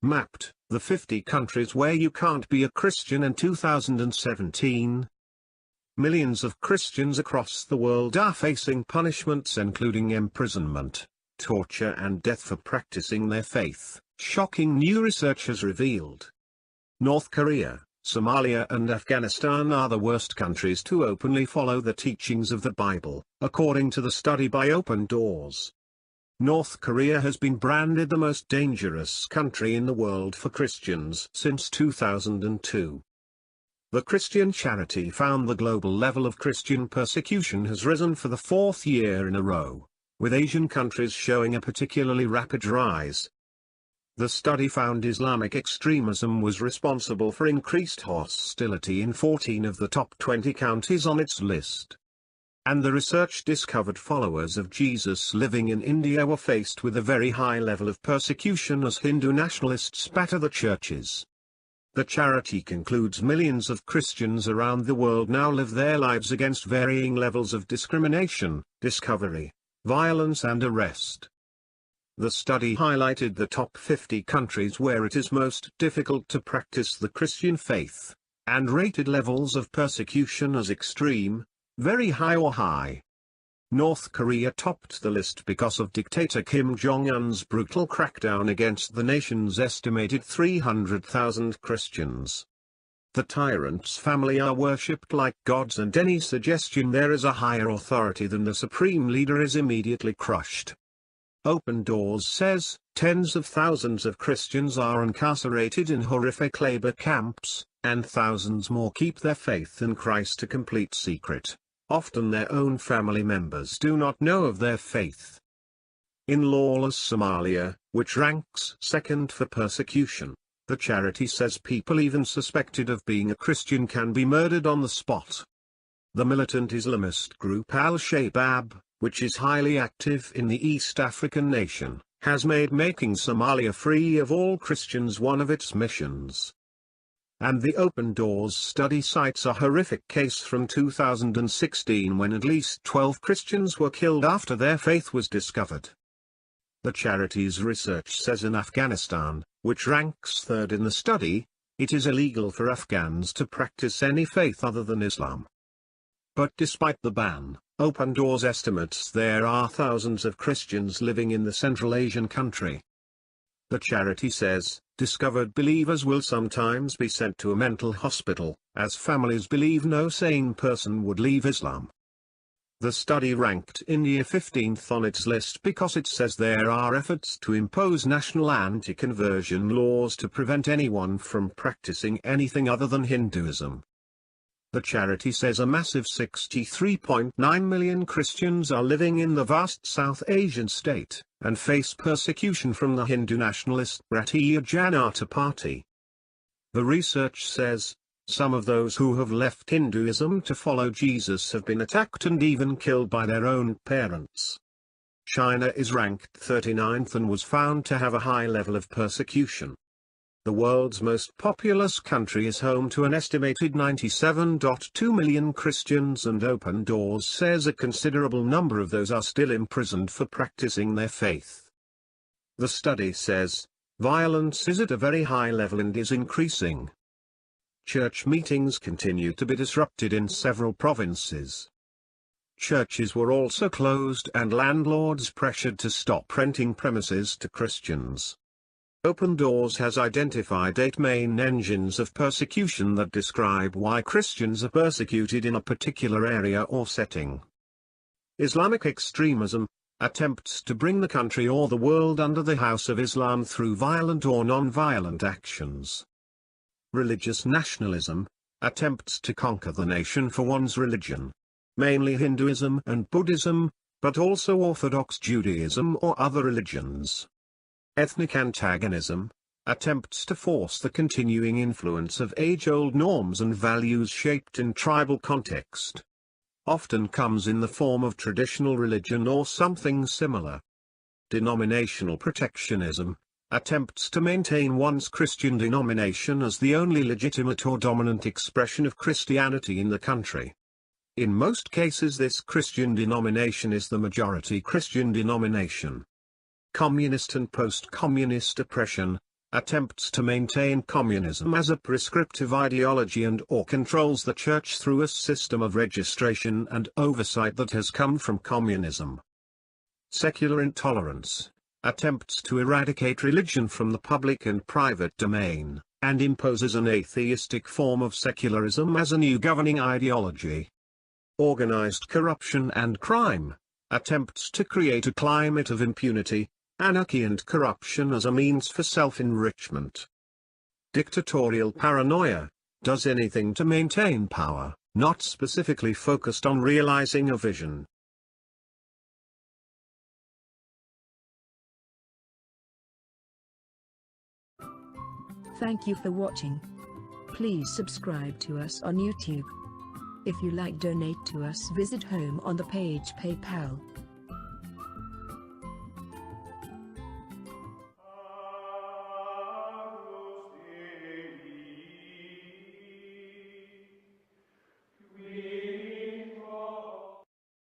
mapped the 50 countries where you can't be a Christian in 2017. Millions of Christians across the world are facing punishments including imprisonment, torture and death for practicing their faith, shocking new research has revealed. North Korea, Somalia and Afghanistan are the worst countries to openly follow the teachings of the Bible, according to the study by Open Doors. North Korea has been branded the most dangerous country in the world for Christians since 2002. The Christian charity found the global level of Christian persecution has risen for the fourth year in a row, with Asian countries showing a particularly rapid rise. The study found Islamic extremism was responsible for increased hostility in 14 of the top 20 counties on its list. And the research discovered followers of Jesus living in India were faced with a very high level of persecution as Hindu nationalists batter the churches. The charity concludes millions of Christians around the world now live their lives against varying levels of discrimination, discovery, violence and arrest. The study highlighted the top 50 countries where it is most difficult to practice the Christian faith, and rated levels of persecution as extreme, very high or high. North Korea topped the list because of dictator Kim Jong-un's brutal crackdown against the nation's estimated 300,000 Christians. The tyrant's family are worshipped like gods, and any suggestion there is a higher authority than the supreme leader is immediately crushed. Open Doors says, tens of thousands of Christians are incarcerated in horrific labor camps, and thousands more keep their faith in Christ a complete secret. Often their own family members do not know of their faith. In Lawless Somalia, which ranks second for persecution, the charity says people even suspected of being a Christian can be murdered on the spot. The militant Islamist group Al-Shabaab, which is highly active in the East African nation, has made making Somalia free of all Christians one of its missions. And the Open Doors study cites a horrific case from 2016 when at least 12 Christians were killed after their faith was discovered. The charity's research says in Afghanistan, which ranks third in the study, it is illegal for Afghans to practice any faith other than Islam. But despite the ban, Open Doors estimates there are thousands of Christians living in the Central Asian country. The charity says, discovered believers will sometimes be sent to a mental hospital, as families believe no sane person would leave Islam. The study ranked India 15th on its list because it says there are efforts to impose national anti-conversion laws to prevent anyone from practicing anything other than Hinduism. The charity says a massive 63.9 million Christians are living in the vast South Asian state, and face persecution from the Hindu nationalist Bharatiya Janata Party. The research says, some of those who have left Hinduism to follow Jesus have been attacked and even killed by their own parents. China is ranked 39th and was found to have a high level of persecution. The world's most populous country is home to an estimated 97.2 million Christians, and Open Doors says a considerable number of those are still imprisoned for practicing their faith. The study says, violence is at a very high level and is increasing. Church meetings continue to be disrupted in several provinces. Churches were also closed and landlords pressured to stop renting premises to Christians. Open Doors has identified 8 main engines of persecution that describe why Christians are persecuted in a particular area or setting. Islamic extremism, attempts to bring the country or the world under the House of Islam through violent or non-violent actions. Religious nationalism, attempts to conquer the nation for one's religion. Mainly Hinduism and Buddhism, but also Orthodox Judaism or other religions. Ethnic antagonism, attempts to force the continuing influence of age-old norms and values shaped in tribal context. Often comes in the form of traditional religion or something similar. Denominational protectionism, attempts to maintain one's Christian denomination as the only legitimate or dominant expression of Christianity in the country. In most cases this Christian denomination is the majority Christian denomination. Communist and post-communist oppression, attempts to maintain communism as a prescriptive ideology and/or controls the church through a system of registration and oversight that has come from communism. Secular intolerance, attempts to eradicate religion from the public and private domain, and imposes an atheistic form of secularism as a new governing ideology. Organized corruption and crime, attempts to create a climate of impunity, anarchy and corruption as a means for self-enrichment. Dictatorial paranoia, does anything to maintain power, not specifically focused on realizing a vision. Thank you for watching. Please subscribe to us on YouTube. If you like, donate to us, visit home on the page PayPal.